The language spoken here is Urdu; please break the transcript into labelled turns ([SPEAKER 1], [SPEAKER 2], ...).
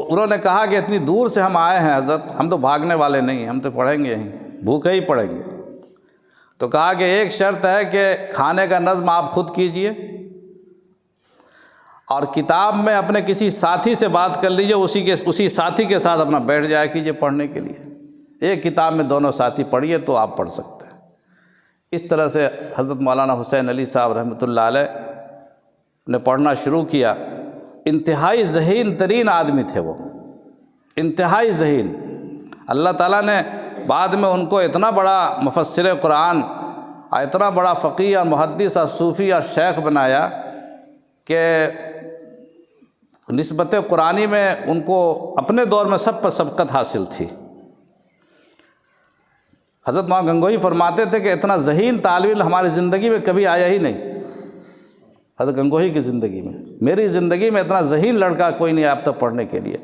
[SPEAKER 1] انہوں نے کہا کہ اتنی دور سے ہم آئے ہیں حضرت، ہم تو بھاگنے والے نہیں ہیں، ہم تو پڑھیں گے ہی، بھوکے ہی پڑھیں گے۔ تو کہا کہ ایک شرط ہے کہ کھانے کا نظم آپ خود کیجئے، اور کتاب میں اپنے کسی ساتھی سے بات کر لیجئے، اسی ساتھی کے ساتھ اپنا بیٹھ جایا کیجئے پڑھنے کے لیے، ایک کتاب میں دونوں ساتھی پڑھیے تو آپ پڑھ سکتے ہیں۔ اس طرح سے حضرت مولانا حسین علی صاحب رحمۃ اللہ علیہ نے پڑھنا شروع کیا۔ انتہائی ذہین ترین آدمی تھے وہ، انتہائی ذہین۔ اللہ تعالیٰ نے بعد میں ان کو اتنا بڑا مفسر قرآن اور اتنا بڑا فقیہ اور محدث اور صوفی اور شیخ بنایا کہ نسبت قرآنی میں ان کو اپنے دور میں سب پر سبقت حاصل تھی۔ حضرت مولانا گنگوہی فرماتے تھے کہ اتنا ذہین طالب علم ہماری زندگی میں کبھی آیا ہی نہیں۔ حضرت گنگوہی کی زندگی میں، میری زندگی میں اتنا ذہین لڑکا کوئی نہیں آیا اب تک پڑھنے کے لیے۔